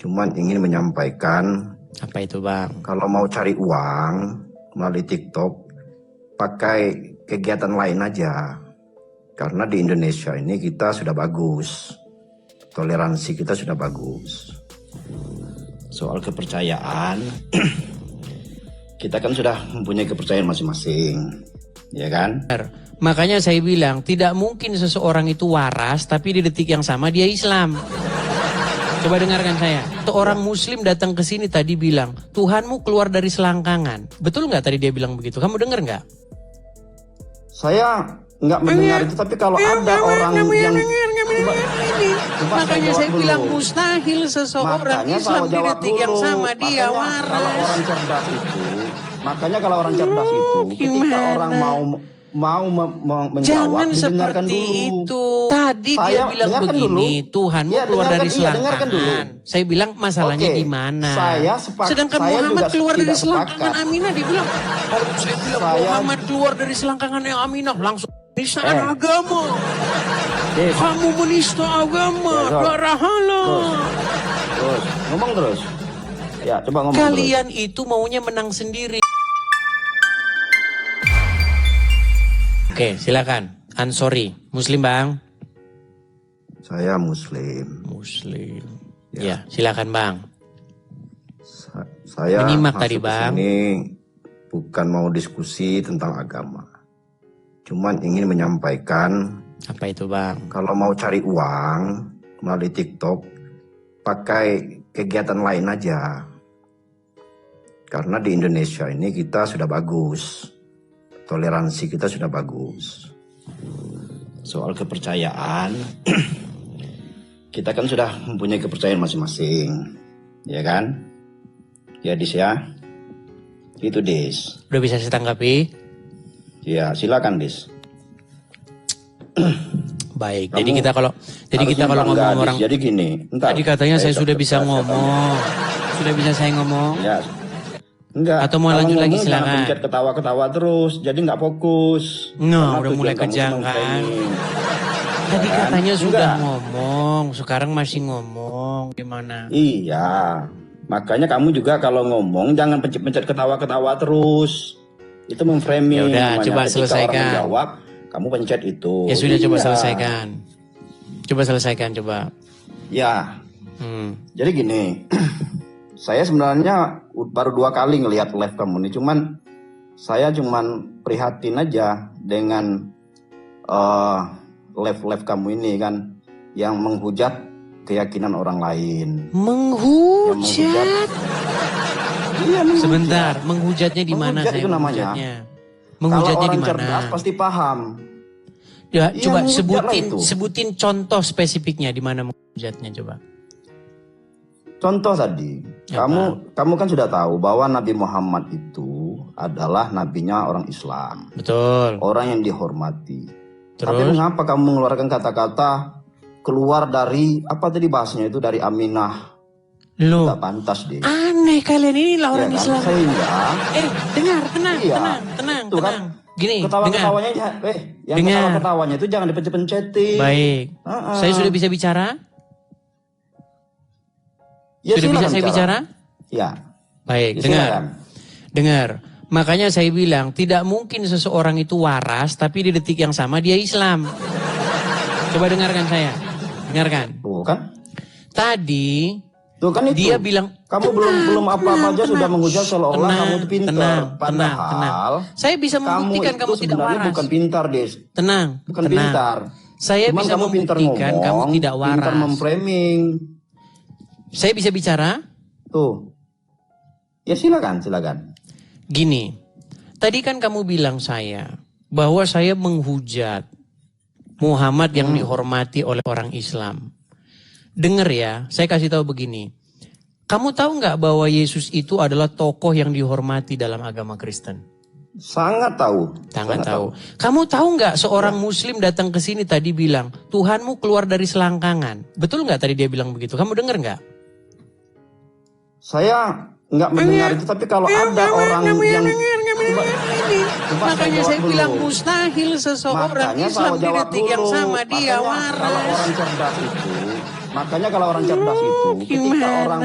Cuman ingin menyampaikan, apa itu Bang? kalau mau cari uang melalui TikTok, pakai kegiatan lain aja. Karena di Indonesia ini kita sudah bagus, toleransi kita sudah bagus. Soal kepercayaan, kita kan sudah mempunyai kepercayaan masing-masing, ya kan? Makanya saya bilang, tidak mungkin seseorang itu waras, tapi di detik yang sama dia Islam. Coba dengarkan saya. Seorang Muslim datang ke sini tadi bilang, Tuhanmu keluar dari selangkangan. Betul nggak tadi dia bilang begitu? Kamu dengar nggak? Saya nggak mendengar itu, tapi kalau ada orang yang... Makanya saya bilang mustahil seseorang Islam di detik yang sama dia waras. Kalau orang cerdas itu, makanya kalau orang cerdas itu, ketika orang mau menjawab, jangan didengarkan seperti dulu. itu. Tadi dia bilang begini, Tuhanmu keluar dari selangkangan. Saya bilang masalahnya di mana? Sedangkan Muhammad keluar dari selangkangan Aminah, dibilang. Kalau saya bilang Muhammad keluar dari selangkangan yang Aminah, langsung penistaan agama. Kamu menista agama, darah halal. Terus, ngomong terus. Ya, coba ngomong Kalian terus. itu maunya menang sendiri. Oke, silakan. Ansori, Muslim Bang? Saya Muslim. Muslim. Ya, silakan Bang. Saya menyimak masuk tadi Bang. Ini bukan mau diskusi tentang agama. Cuman ingin menyampaikan. Apa itu Bang? Kalau mau cari uang melalui TikTok, pakai kegiatan lain aja. Karena di Indonesia ini kita sudah bagus, toleransi kita sudah bagus. Soal kepercayaan, kita kan sudah mempunyai kepercayaan masing-masing, ya kan? Ya Dis ya, itu Dis. Udah bisa saya tanggapi? Ya silakan Dis. Baik, jadi kita kalau ngomong orang, jadi gini. Tadi katanya saya sudah bisa ngomong, sudah bisa saya ngomong. Ya, enggak. Atau mau lanjut lagi silakan. Jangan pencet ketawa-ketawa terus, jadi nggak fokus. Nah, udah mulai kejang kan. Tadi katanya sudah ngomong, sekarang masih ngomong, gimana? Iya, makanya kamu juga kalau ngomong jangan pencet-pencet ketawa-ketawa terus. Itu memframing. Ya udah, coba ketika selesaikan. orang menjawab, kamu pencet itu. Ya sudah, coba selesaikan. Coba selesaikan, coba. Ya, jadi gini, saya sebenarnya baru 2 kali ngelihat live kamu nih, saya cuman prihatin aja dengan live kamu ini kan, yang menghujat keyakinan orang lain. Menghujat? Iya, menghujat. Sebentar, menghujatnya di mana saya? Itu namanya. Menghujatnya di mana? Cerdas pasti paham. Ya, iya, coba sebutin contoh spesifiknya di mana menghujatnya coba. Contoh tadi, ya, kamu kan sudah tahu bahwa Nabi Muhammad itu adalah nabinya orang Islam. Betul. Orang yang dihormati. Terus? Tapi mengapa kamu mengeluarkan kata-kata keluar dari apa tadi bahasanya itu, dari Aminah? Loh, tak pantas deh. Aneh kalian ini lah orang ya, Islam. Sehingga, dengar, tenang. Tuh, Kan? Gini, ketawa-ketawanya yang ketawa-ketawanya itu jangan dipencet-pencetin. Baik. Saya sudah bisa bicara? Ya, sudah bisa saya bicara? Ya. Baik, ya, dengar. Makanya saya bilang, tidak mungkin seseorang itu waras, tapi di detik yang sama dia Islam. Coba dengarkan saya. Dengarkan. Bukan? Tadi tuh kan itu. Dia bilang, kamu belum apa-apa aja sudah menghujat seolah-olah kamu itu pintar. Padahal saya bisa membuktikan kamu tidak waras. Bukan pintar, Des. Tenang. Bukan pintar. Saya bisa membuktikan kamu tidak waras. Pintar memframing. Saya bisa bicara? Tuh. Ya silakan. Gini. Tadi kan kamu bilang bahwa saya menghujat Muhammad yang dihormati oleh orang Islam. Dengar ya, saya kasih tahu begini. Kamu tahu nggak bahwa Yesus itu adalah tokoh yang dihormati dalam agama Kristen? Sangat tahu. Sangat tahu. Kamu tahu nggak seorang Muslim datang ke sini tadi bilang, Tuhanmu keluar dari selangkangan. Betul nggak tadi dia bilang begitu? Kamu dengar nggak? Saya nggak mendengar itu, tapi kalau ada orang yang... Makanya saya bilang mustahil seseorang Islam di detik yang sama dia waras. Kalau orang cerdas itu, Makanya kalau orang cerdas itu, ketika orang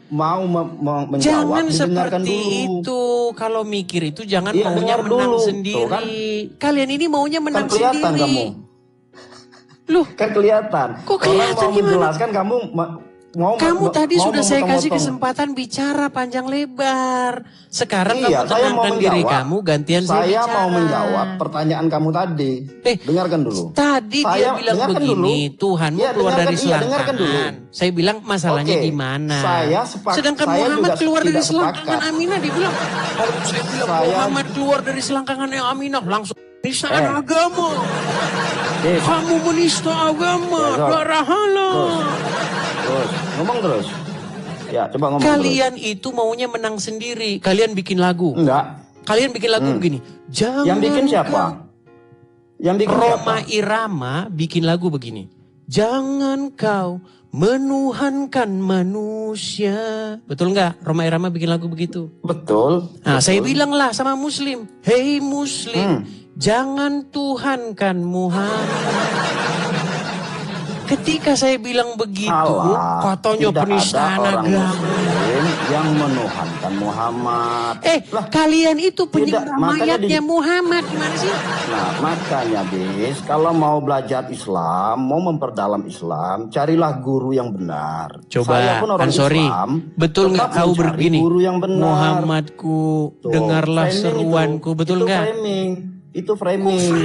menjawab, jangan didengarkan seperti dulu. itu. Kalau mikir itu jangan Iya, maunya dengar menang dulu. sendiri. Tuh, kan? Kalian ini maunya menang Kan kelihatan sendiri. kamu. Loh, Kan kelihatan. kok kelihatan Orang mau gimana? menjelaskan Kamu tadi sudah saya kasih memotong-motong. kesempatan bicara panjang lebar. Sekarang Iya, kamu saya mau tenangkan diri menjawab. kamu, gantian saya bicara. Saya mau menjawab pertanyaan kamu tadi. Dengarkan dulu. Tadi dia bilang begini, Tuhanmu Iya, keluar dari dengarkan dulu. selangkangan. Saya bilang masalahnya Oke, di mana? saya Sedangkan Muhammad juga keluar dari tidak selangkangan sepakat. Aminah, dia bilang, kalau saya bilang Muhammad keluar dari selangkangan yang Aminah, langsung penistaan agama. Kamu menista agama, darah halal. Terus, ngomong terus. Ya, coba ngomong Kalian itu maunya menang sendiri. Kalian bikin lagu. Enggak. Kalian bikin lagu begini. Jangan Yang bikin siapa? Yang bikin Roma siapa? Irama bikin lagu begini. Jangan kau menuhankan manusia. Betul nggak? Roma Irama bikin lagu begitu. Betul. Nah, saya bilang lah sama Muslim. Hei Muslim, jangan tuhankan Muhammad. Ketika saya bilang begitu, katanya penistaan agama. Yang menuhankan Muhammad. Kalian itu penyembah mayatnya Muhammad, gimana sih? Nah, makanya bis, kalau mau belajar Islam, mau memperdalam Islam, carilah guru yang benar. Coba, Saya pun orang Islam, betul nggak kau begini? Guru yang benar. Muhammadku, dengarlah seruanku, betul nggak? Itu framing.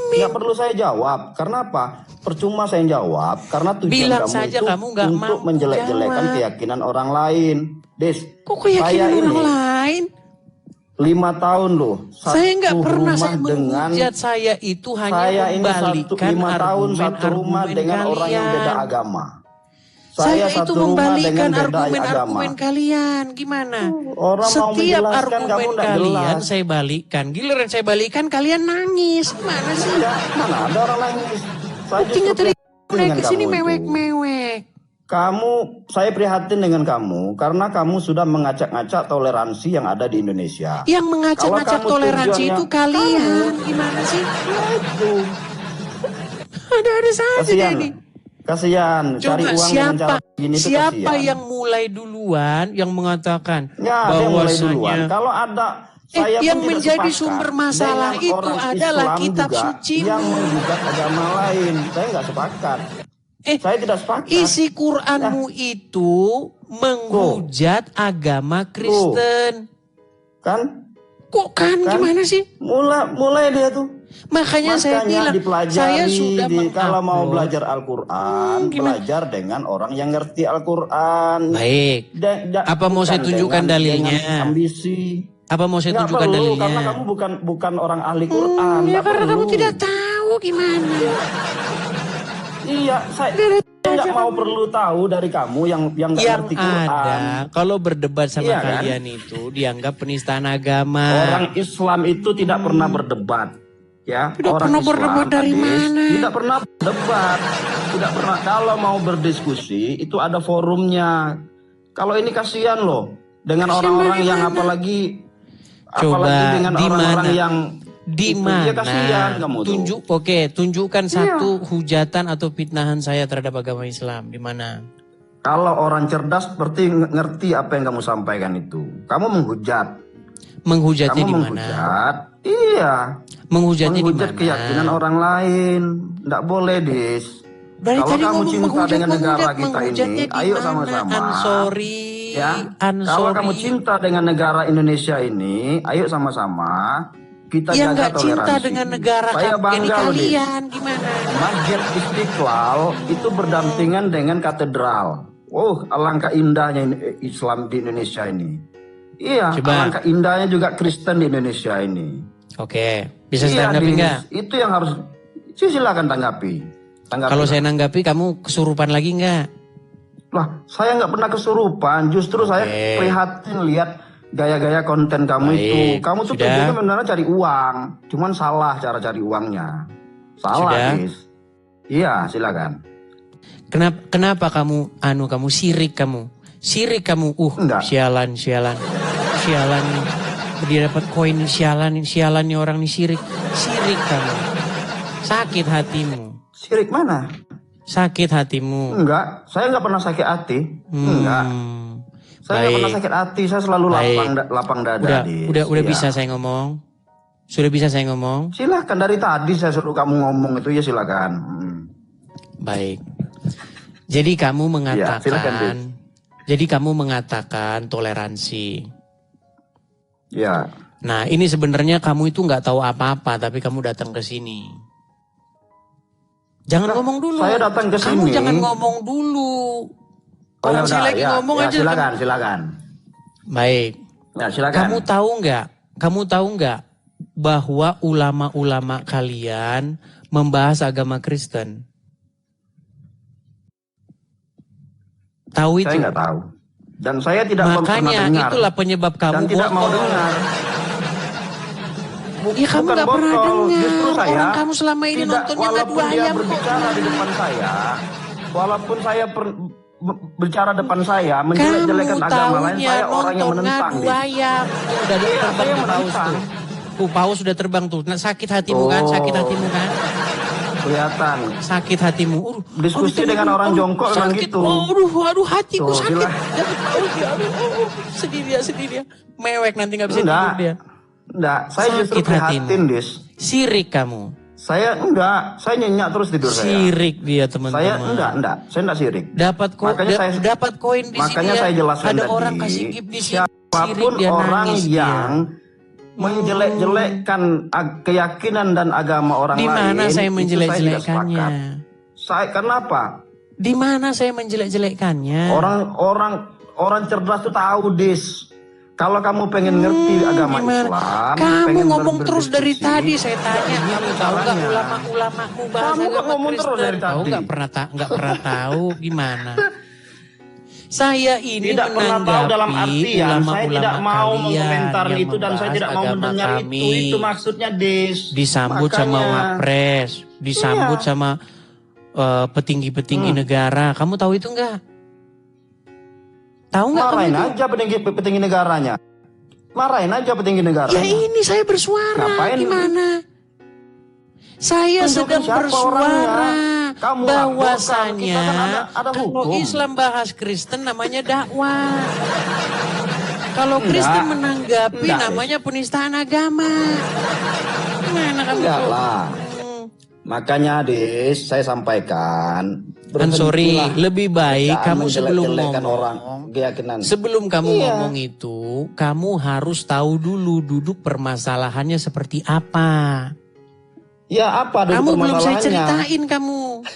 Nggak perlu saya jawab. Karena apa? Percuma saya jawab. Karena tujuan bilang kamu saja itu kamu nggak untuk mau menjelek-jelekan jawab. keyakinan orang lain. Des, Kok keyakinan orang lain? 5 tahun loh. Saya nggak pernah rumah menghujat, saya itu hanya saya ini membalikan 5 tahun satu rumah argumen-argumen dengan kalian. orang yang beda agama. Saya itu satu rumah membalikan dengan beda argumen-argumen kalian. Gimana? Orang mau Setiap menjelaskan, kamu argumen nggak kalian jelas. saya balikan. Giliran saya balikan kalian nangis. Gimana sih? Mana ada orang nangis. Saya Buktinya justru tadi prihatin naik dengan ke sini kamu itu. mewek-mewek. Saya prihatin dengan kamu karena kamu sudah mengacak-ngacak toleransi yang ada di Indonesia. Yang mengacak-ngacak Kalau kamu toleransi itu kalian. Gimana sih? Itu. Ada saja Kasihan. ini. Kasihan, cari Coba uang dengan cara begini itu siapa kasihan. yang mulai duluan yang mengatakan Ya, ada yang mulai duluan. bahwasanya Kalau ada saya yang pun tidak menjadi sepakat sumber masalah dengan itu orang adalah Islam kitab juga suci yang menggugat agama lain. Saya nggak sepakat. Saya tidak sepakat. Isi Qur'anmu itu menghujat agama Kristen. Kan? Kok kan? Gimana sih? Mulai dia tuh. Makanya saya bilang, dipelajari, saya sudah kalau mau mengupload. belajar Al-Quran, belajar dengan orang yang ngerti Al-Quran. Baik. Apa mau saya tunjukkan dalilnya? Dengan ambisi. Apa mau saya Nggak tunjukkan perlu, dalilnya? karena kamu bukan orang ahli Quran. Ya Nggak karena perlu. kamu tidak tahu gimana. Iya, saya nggak mau perlu tahu dari kamu yang nggak ngerti Quran. Ada, kalau berdebat sama Iya, kan? kalian itu dianggap penistaan agama. Orang Islam itu tidak pernah berdebat. Ya, Tidak orang pernah Islam, berdebat dari mana? Tidak pernah berdebat. Tidak pernah. Kalau mau berdiskusi itu ada forumnya. Kalau ini kasihan loh dengan orang-orang yang apalagi dengan orang-orang yang di itu, mana? ya kasihan kamu tuh. Tunjukkan satu hujatan atau fitnahan saya terhadap agama Islam di mana? Kalau orang cerdas seperti ngerti apa yang kamu sampaikan itu. Kamu menghujat. Menghujatnya di mana? Menghujat. Iya. Menghujatnya di mana? Keyakinan orang lain. Nggak boleh, Dis. Berarti Kalau tadi kamu ngomong cinta dengan negara kita menghujatnya ini, di ayo mana? sama-sama. Ansori. Ya. Kalau kamu cinta dengan negara Indonesia ini, ayo sama-sama kita yang jaga nggak cinta toleransi. dengan negara Saya ini bangga loh, Dis. kalian gimana? Masjid Istiqlal itu berdampingan dengan katedral. Oh, alangkah indahnya Islam di Indonesia ini. Iya, alangkah indahnya juga Kristen di Indonesia ini. Oke, bisa saya tanggapi nggak? Itu yang harus, silakan tanggapi. Kalau saya nanggapi, kamu kesurupan lagi nggak? Lah, saya nggak pernah kesurupan. Justru saya prihatin lihat gaya-gaya konten kamu itu. Kamu tuh tujuannya benar-benar cari uang. Cuman salah cara cari uangnya. Salah, Guys. Iya, silakan. Kenapa kamu sirik kamu? Sirik kamu. Sialan. Sialan nih. Dia dapat koin sialan nih orang nih sirik. Sirik kamu. Sakit hatimu. Sirik mana? Sakit hatimu? Enggak, saya nggak pernah sakit hati. Enggak. Saya nggak pernah sakit hati, saya selalu lapang dada. Udah bisa saya ngomong? Sudah bisa saya ngomong? Silakan, dari tadi saya suruh kamu ngomong itu ya silakan. Baik. Jadi kamu mengatakan, toleransi. Ya. Nah, ini sebenarnya kamu itu nggak tahu apa-apa, tapi kamu datang ke sini. Jangan ngomong dulu. Saya datang ke sini. Kamu jangan ngomong dulu. Orang lagi ngomong aja. Silakan. Baik. Ya, silakan. Kamu tahu nggak bahwa ulama-ulama kalian membahas agama Kristen? Tahu itu? Saya nggak tahu. Dan saya tidak pernah dengar. Makanya itulah penyebab kamu dan tidak mau dengar. Ya kamu nggak pernah dengar. Justru saya orang kamu selama ini nontonnya ngadu ayam. Berbicara di depan saya, walaupun saya berbicara depan saya, menjelek-jelekan agama lain, saya orang yang menentang. Ngadu ayam. Dari terbang paus tuh. Paus sudah terbang tuh. Nah, sakit hatimu kan? Sakit hatimu kan? Kelihatan. Sakit hatimu. Diskusi dengan orang jongkok memang gitu. Aduh hatiku sakit. Sedih dia. Mewek nanti nggak bisa tidur dia. Enggak, saya justru prihatin, Dis. Sirik kamu. Saya nyenyak terus tidur saya. Sirik dia, teman-teman. Saya enggak sirik. Dapat koin di sini. Makanya saya jelaskan ada tadi. Orang kasih gift di sini. Siapapun orang yang menjelek-jelekkan keyakinan dan agama orang lain. Di mana saya menjelek-jelekannya? Kenapa? Di mana saya menjelek-jelekannya? Orang cerdas tuh tahu, Dis. Kalau kamu pengen ngerti agama Islam, kamu ngomong terus dari tadi. Saya tanya, kamu tahu nggak ulama-ulamaku bahasa kamu agama ngomong Kristen? Terus dari tadi. Tahu nggak pernah tahu gimana? Saya ini tidak pernah tahu dalam artian saya tidak mau mengomentar itu dan saya tidak mau mendengar itu maksudnya, Des. Disambut sama wapres, disambut sama petinggi-petinggi negara. Kamu tahu itu enggak? Tahu nggak? Marahin aja petinggi negaranya. Marahin aja petinggi negaranya. Ya ini saya bersuara. Ngapain? Gimana? Saya sedang bersuara bahwasanya kalau Islam bahas Kristen namanya dakwah. Kalau Kristen menanggapi namanya penistaan agama. Gimana kamu? Enggak lah. Makanya, Des, saya sampaikan. Lebih baik kamu sebelum ngomong itu, kamu harus tahu dulu duduk permasalahannya seperti apa. Ya apa dulu kamu belum saya ceritain kamu.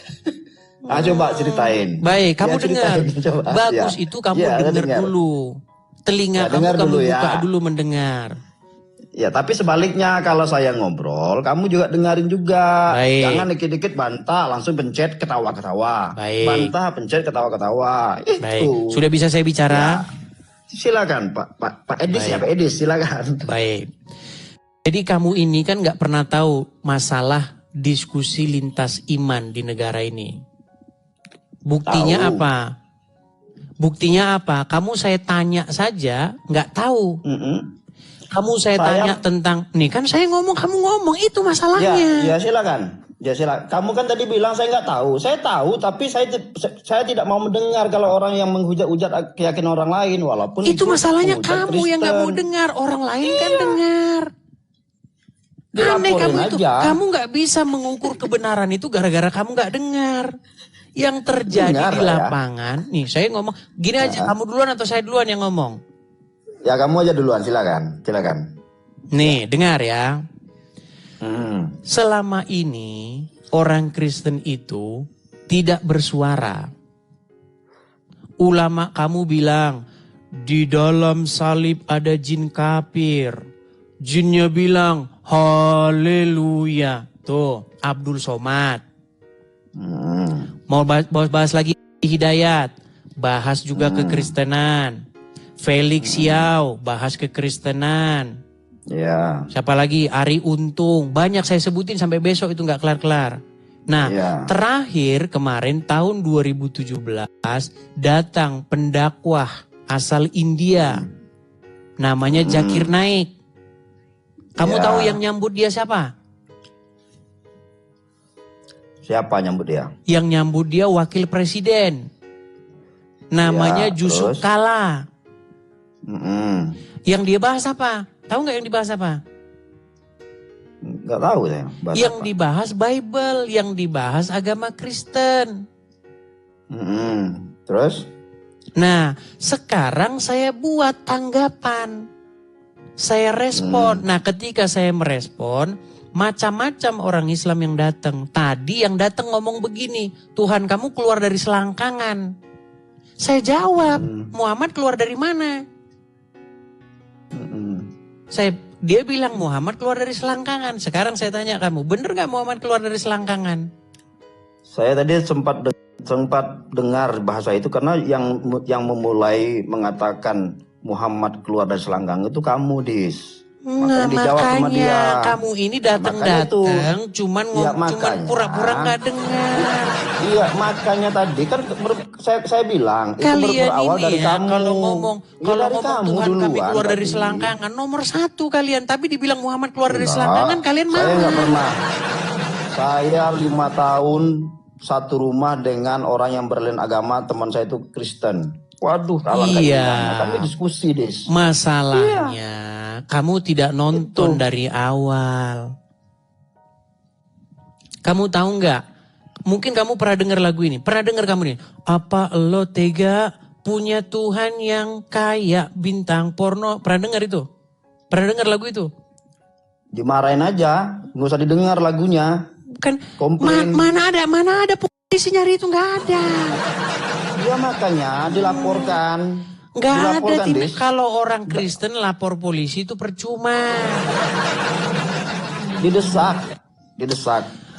Coba ceritain. Baik, kamu dengar. Bagus ya. Itu kamu dengar dulu. Telinga kamu buka dulu mendengar. Ya, tapi sebaliknya kalau saya ngobrol, kamu juga dengarin juga. Baik. Jangan dikit-dikit bantah, langsung pencet ketawa-ketawa. Bantah, pencet ketawa-ketawa. Itu. Sudah bisa saya bicara? Ya. Silakan, Pak Edis ya, Pak Edis, silakan. Baik. Jadi kamu ini kan nggak pernah tahu masalah diskusi lintas iman di negara ini. Buktinya apa? Buktinya apa? Kamu saya tanya saja nggak tahu. Kamu saya tanya tentang, nih kan saya ngomong, kamu ngomong, itu masalahnya. Ya silakan. Ya silakan. Kamu kan tadi bilang saya nggak tahu. Saya tahu, tapi saya tidak mau mendengar kalau orang yang menghujat-hujat keyakinan orang lain, walaupun itu masalahnya kamu Kristen. Yang nggak mau dengar, orang lain kan dengar. Aneh kamu itu, kamu nggak bisa mengukur kebenaran itu gara-gara kamu nggak dengar. Yang terjadi di lapangan, nih saya ngomong, gini aja, kamu duluan atau saya duluan yang ngomong? Ya kamu aja duluan, silakan. Nih, dengar ya. Selama ini orang Kristen itu tidak bersuara. Ulama kamu bilang, di dalam salib ada jin kafir. Jinnya bilang, haleluya. Tuh, Abdul Somad. Mau bahas lagi Hidayat. Bahas juga kekristenan. Felix Yao bahas kekristenan. Ya. Siapa lagi? Ari Untung. Banyak saya sebutin sampai besok itu nggak kelar-kelar. Nah, terakhir kemarin tahun 2017 datang pendakwah asal India. Namanya Zakir Naik. Kamu tahu yang nyambut dia siapa? Siapa nyambut dia? Yang nyambut dia wakil presiden. Namanya Yusuf Kala. Yang dia bahas apa? Tahu nggak yang dibahas apa? Nggak tahu saya. Yang dibahas Bible, yang dibahas agama Kristen. Terus? Nah, sekarang saya buat tanggapan. Saya respon. Nah, ketika saya merespon, macam-macam orang Islam yang datang. Tadi yang datang ngomong begini, Tuhan kamu keluar dari selangkangan. Saya jawab, Muhammad keluar dari mana? Dia bilang Muhammad keluar dari selangkangan. Sekarang saya tanya kamu, bener gak Muhammad keluar dari selangkangan? Saya tadi sempat dengar bahasa itu karena yang memulai mengatakan Muhammad keluar dari selangkangan itu kamu, Dis. Nah, makanya kamu ini datang cuman pura-pura nggak dengar. Iya, makanya tadi kan saya bilang kalian itu berawal ini dari kamu. Kalau ngomong Tuhan kami keluar dari tadi. selangkangan, nomor satu kalian. Tapi dibilang Muhammad keluar dari selangkangan, kalian mana? Saya nggak pernah. Saya 5 tahun satu rumah dengan orang yang berlain agama, teman saya itu Kristen. Waduh, kami diskusi, Des. Masalahnya kamu tidak nonton dari awal. Kamu tahu nggak? Mungkin kamu pernah dengar lagu ini. Pernah dengar kamu nih? Apa lo tega punya Tuhan yang kayak bintang porno? Pernah dengar itu? Pernah dengar lagu itu? Dimarahin aja, nggak usah didengar lagunya. Kan mana ada polisi nyari itu, nggak ada. Ya makanya dilaporkan. Nggak ada. Kalau orang Kristen lapor polisi itu percuma. Didesak.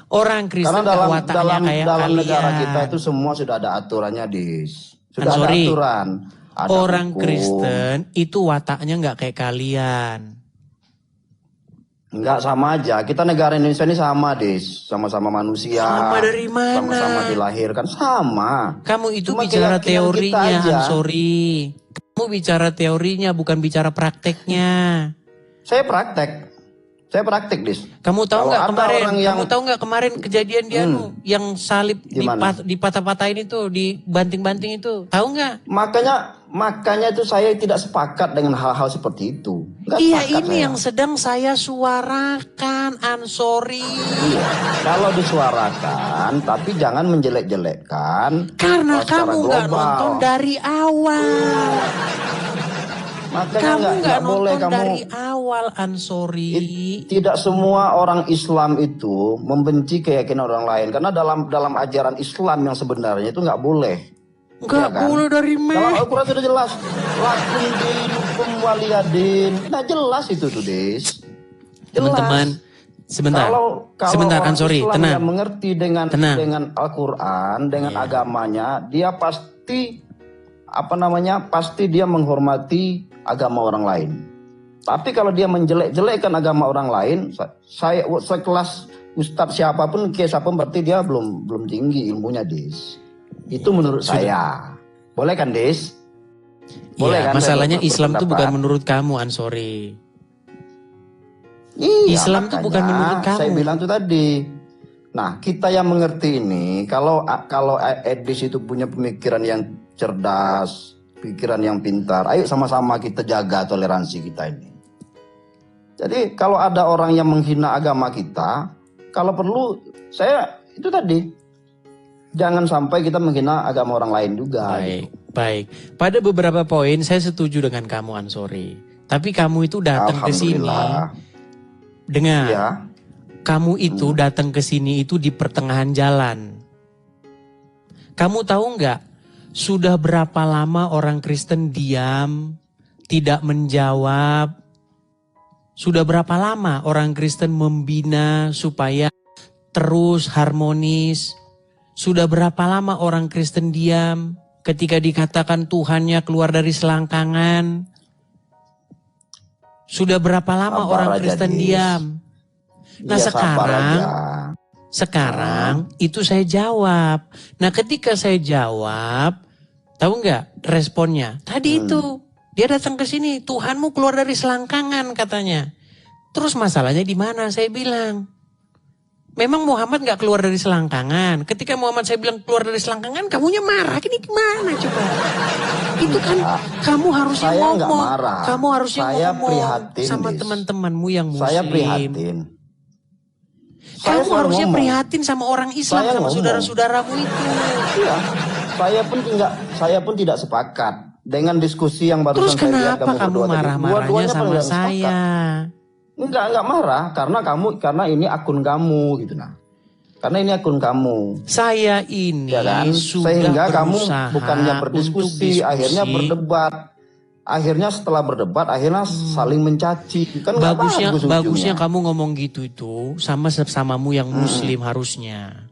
Orang Kristen karena dalam negara kalian. kita itu semua sudah ada aturannya, Dis. Sudah ada aturan. Ada orang hukum. Kristen itu wataknya nggak kayak kalian. Enggak, sama aja. Kita negara Indonesia ini sama, Dis. Sama-sama manusia. Sama dari mana? Sama-sama dilahirkan. Sama. Kamu itu cuma bicara teorinya, sorry. Kamu bicara teorinya, bukan bicara prakteknya. Saya praktek, Dis. Kamu tahu nggak kemarin kejadian dia yang salib dipatah-patahin itu, dibanting-banting itu. Tahu nggak? Makanya itu saya tidak sepakat dengan hal-hal seperti itu. Yang sedang saya suarakan, Ansori. Iya, kalau disuarakan, tapi jangan menjelek-jelekkan. Karena kamu nggak nonton dari awal. Makanya nggak boleh kamu dari awal, Ansori. Tidak semua orang Islam itu membenci keyakinan orang lain. Karena dalam ajaran Islam yang sebenarnya itu nggak boleh. Nggak boleh dari mana? Dalam Al-Quran sudah jelas. Lakum dinukum waliyadin. Nah jelas itu tuh, Des. Teman-teman, sebentar. Sebentar, Ansori, tenang. Yang mengerti dengan Al-Quran, dengan agamanya, dia pasti pasti dia menghormati agama orang lain. Tapi kalau dia menjelek-jelekkan agama orang lain, saya sekelas ustadz siapapun, siapapun, berarti dia belum tinggi ilmunya, Des. Itu menurut saya. Boleh kan, Des? Boleh kan? Masalahnya Islam itu bukan menurut kamu, Ansori. Iya, Islam itu bukan menurut kamu. Saya bilang itu tadi. Nah, kita yang mengerti ini, kalau Edis itu punya pemikiran yang cerdas, pikiran yang pintar, ayo sama-sama kita jaga toleransi kita ini. Jadi kalau ada orang yang menghina agama kita, kalau perlu saya itu tadi, jangan sampai kita menghina agama orang lain juga. Baik. Pada beberapa poin saya setuju dengan kamu, Ansori. Tapi kamu itu datang ke sini dengan kamu itu datang ke sini itu di pertengahan jalan. Kamu tahu nggak? Sudah berapa lama orang Kristen diam, tidak menjawab? Sudah berapa lama orang Kristen membina supaya terus harmonis? Sudah berapa lama orang Kristen diam ketika dikatakan Tuhannya keluar dari selangkangan? Sudah berapa lama orang Kristen diam? Nah sekarang itu saya jawab. Nah ketika saya jawab, tahu nggak responnya? Tadi itu dia datang ke sini, Tuhanmu keluar dari selangkangan katanya. Terus masalahnya di mana? Saya bilang Memang Muhammad nggak keluar dari selangkangan. Ketika Muhammad saya bilang keluar dari selangkangan, kamunya marah. Ini gimana coba? Itu kan kamu harusnya ngomong. Kamu harusnya ngomong sama teman-temanmu yang muslim. Saya prihatin. Kamu harusnya prihatin sama orang Islam, sama saudara-saudaramu itu. Iya. Saya pun tidak sepakat dengan diskusi yang barusan saya lihat. Terus kenapa kamu marah-marahnya sama saya? Enggak marah karena ini akun kamu gitu nah. Karena ini akun kamu. Saya ini ya kan? Sudah sehingga kamu bukannya berdiskusi, akhirnya berdebat. Akhirnya setelah berdebat akhirnya saling mencaci. Kan bagusnya kamu ngomong gitu itu sama sesamamu yang muslim harusnya.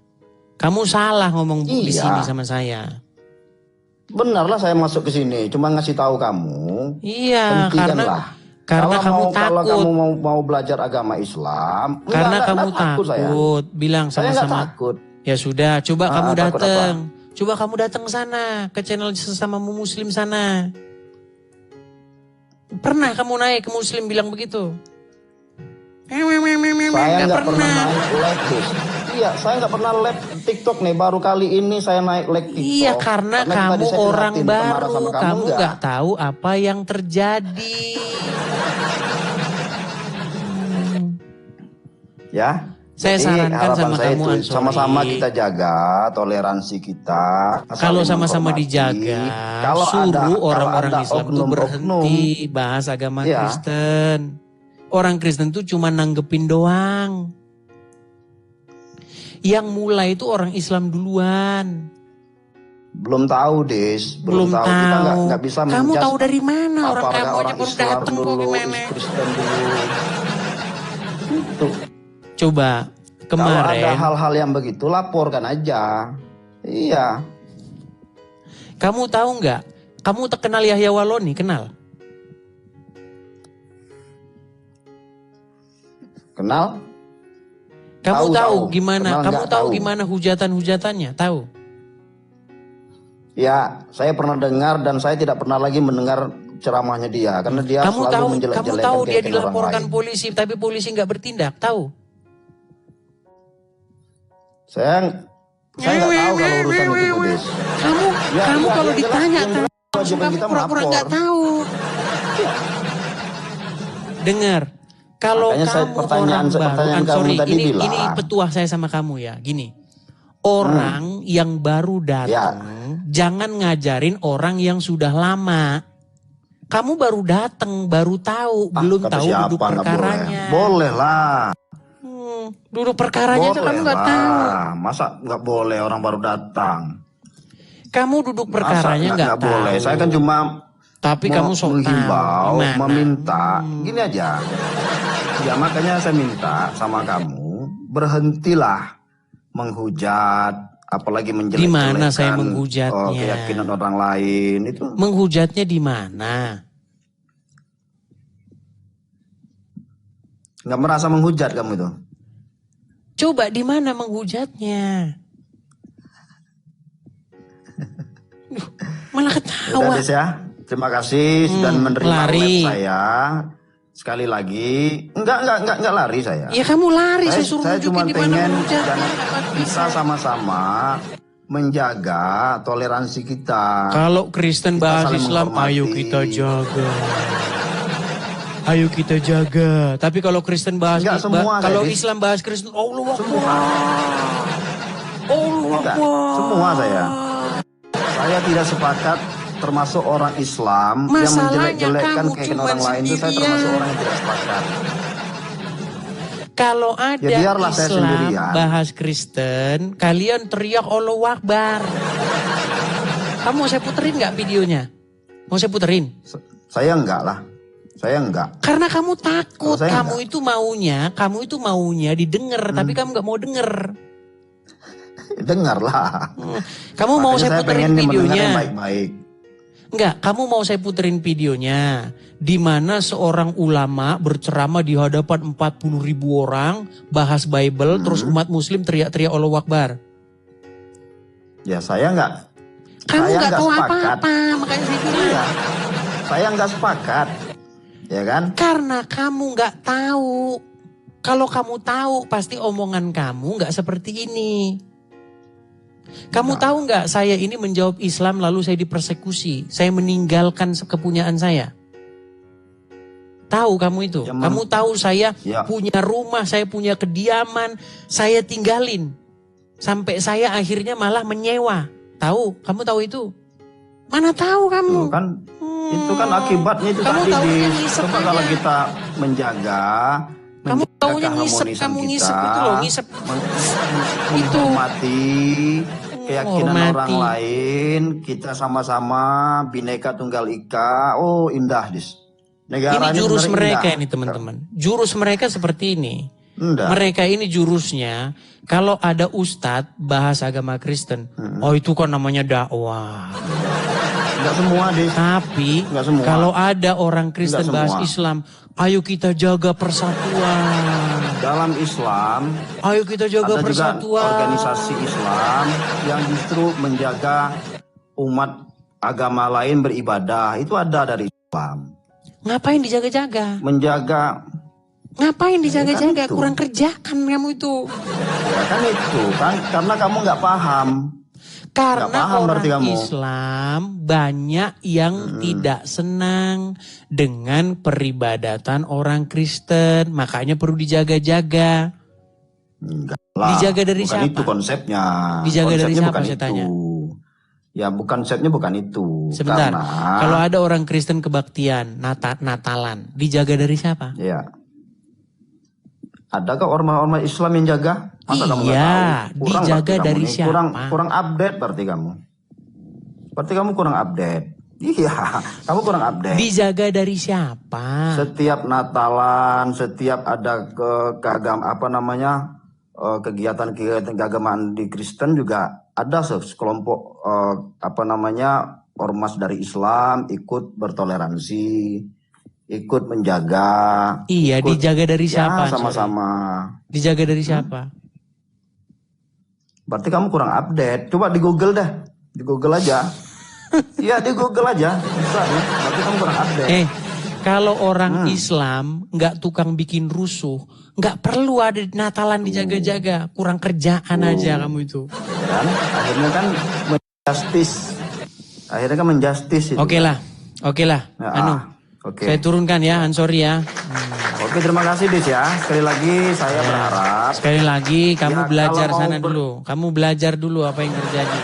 Kamu salah ngomong di sini sama saya. Benarlah saya masuk ke sini cuma ngasih tahu kamu. Iya, karena kamu takut. Kalau kamu mau belajar agama Islam. Karena kamu takut. Bilang sama-sama. Ya sudah, coba kamu datang. Coba kamu datang sana. Ke channel sesamamu muslim sana. Pernah kamu naik ke muslim bilang begitu? Saya nggak pernah naik live. Iya, saya nggak pernah live TikTok nih. Baru kali ini saya naik live TikTok. Iya, karena kamu orang baru. Kamu nggak tahu apa yang terjadi. Ya, saya sarankan sama kamu itu, sama-sama kita jaga toleransi kita. Kalau sama-sama dijaga, suruh orang-orang Islam itu berhenti bahas agama Kristen. Orang Kristen itu cuma nanggepin doang. Yang mulai itu orang Islam duluan. Belum tahu, Des. Belum tahu. Kita nggak bisa kamu tahu dari mana? Orang kamu aja baru datang kok gimana? Kristen dulu. Itu. Coba kemarin. Kalau ada hal-hal yang begitu laporkan aja. Iya. Kamu tahu nggak? Kamu terkenal Yahya Waloni, kenal? Kenal? Kamu tahu gimana? Kamu tahu gimana hujatan-hujatannya? Tahu? Ya, saya pernah dengar dan saya tidak pernah lagi mendengar ceramahnya dia karena dia selalu menjelek-jelekan. Kamu tahu dia dilaporkan polisi, tapi polisi nggak bertindak, tahu? Saya nggak tahu kalau urusan itu, Des. Kamu kalau ditanya, kamu pura-pura nggak tahu. Dengar. Kalau kamu orang baru, ini petuah saya sama kamu ya, gini. Orang yang baru datang, jangan ngajarin orang yang sudah lama. Kamu baru datang, baru tahu, belum tahu duduk perkaranya. Boleh lah. Duduk perkaranya aja kamu nggak tahu. Masa nggak boleh orang baru datang? Kamu duduk perkaranya nggak tahu. Boleh, saya kan cuma. Tapi kamu sok menghimbau, meminta, gini aja. Ya makanya saya minta sama kamu berhentilah menghujat, apalagi menjelek-jelekan. Di mana saya menghujatnya? Keyakinan orang lain itu. Menghujatnya di mana? Nggak merasa menghujat kamu itu? Coba di mana menghujatnya? Malah ketawa. Udah, Des ya. Terima kasih sudah menerima web saya. Sekali lagi, enggak lari saya. Ya kamu lari, saya suruh nunjukin di mana menghujatnya. Bisa sama-sama menjaga toleransi kita. Kalau Kristen bahas Islam, ayo kita jaga. Ayo kita jaga. Tapi kalau Kristen bahas kalau Islam bahas Kristen, Allah Akbar. Allah Akbar. Semua saya. Saya tidak sepakat termasuk orang Islam yang menjelek-jelekkan keyakinan orang lain itu, saya termasuk orang yang tidak sepakat. Kalau ada Islam bahas Kristen, kalian teriak Allahu Akbar. Kamu mau saya puterin nggak videonya? Mau saya puterin? Saya enggak lah. Saya enggak. Karena kamu takut, kamu itu maunya didengar, tapi kamu nggak mau denger. Dengarlah. Kamu mau saya puterin videonya? Baik-baik. Enggak, kamu mau saya puterin videonya. Di mana seorang ulama berceramah di hadapan 40.000 orang, bahas Bible, terus umat muslim teriak-teriak Allahu Akbar. Ya saya enggak. Kamu enggak tahu apa-apa, makanya saya bilang. Iya, saya enggak sepakat. Ya kan? Karena kamu enggak tahu. Kalau kamu tahu, pasti omongan kamu nggak seperti ini. Kamu tahu nggak, saya ini menjawab Islam lalu saya dipersekusi. Saya meninggalkan kepunyaan saya. Tahu kamu itu? Kamu tahu saya punya rumah, saya punya kediaman, saya tinggalin. Sampai saya akhirnya malah menyewa. Tahu? Kamu tahu itu? Mana tahu kamu? Itu kan akibatnya itu kamu tadi. Coba kalau kita menjaga ngisep, kamu ngisep itu loh, ngisep. Itu menghormati keyakinan orang lain, kita sama-sama Bhinneka Tunggal Ika. Oh, indah, Dis. Ini jurus mereka ini, teman-teman. Jurus mereka seperti ini. Mereka ini jurusnya, kalau ada ustadz bahas agama Kristen, oh itu kan namanya dakwah. Enggak semua, Dis. Tapi kalau ada orang Kristen bahas Islam, ayo kita jaga persatuan. Dalam Islam, ayo kita jaga ada persatuan. Juga organisasi Islam yang justru menjaga umat agama lain beribadah. Itu ada dari Islam. Ngapain dijaga-jaga? Menjaga. Ngapain dijaga-jaga? Kurang kerjaan kamu itu. Ya kan itu kan karena kamu nggak paham. Karena paham, orang Islam banyak yang tidak senang dengan peribadatan orang Kristen. Makanya perlu dijaga-jaga. Dijaga dari siapa? Itu konsepnya. Dijaga dari siapa, saya tanya? Ya konsepnya bukan itu. Sebentar, kalau ada orang Kristen kebaktian, Natalan, dijaga dari siapa? Ya. Adakah ormas-ormas Islam yang jaga? Masa kamu nggak tahu? Dijaga dari siapa? Kurang update berarti kamu. Berarti kamu kurang update. Iya, kamu kurang update. Dijaga dari siapa? Setiap Natalan, setiap ada kegiatan-kegiatan keagamaan di Kristen juga ada sekelompok ormas dari Islam ikut bertoleransi, ikut menjaga. Iya, dijaga dari siapa? Sama-sama. Dijaga dari siapa? Berarti kamu kurang update. Coba di Google dah. Di Google aja. Iya, di Google aja. Bisa ya. Berarti kamu kurang update. Kalau orang Islam nggak tukang bikin rusuh, nggak perlu ada Natalan dijaga-jaga. Kurang kerjaan aja kamu itu. Dan akhirnya kan menjustis itu. Oke lah. Saya turunkan ya, sorry ya. Oke, terima kasih Dis ya. Sekali lagi saya berharap. Sekali lagi kamu belajar sana dulu. Kamu belajar dulu apa yang terjadi.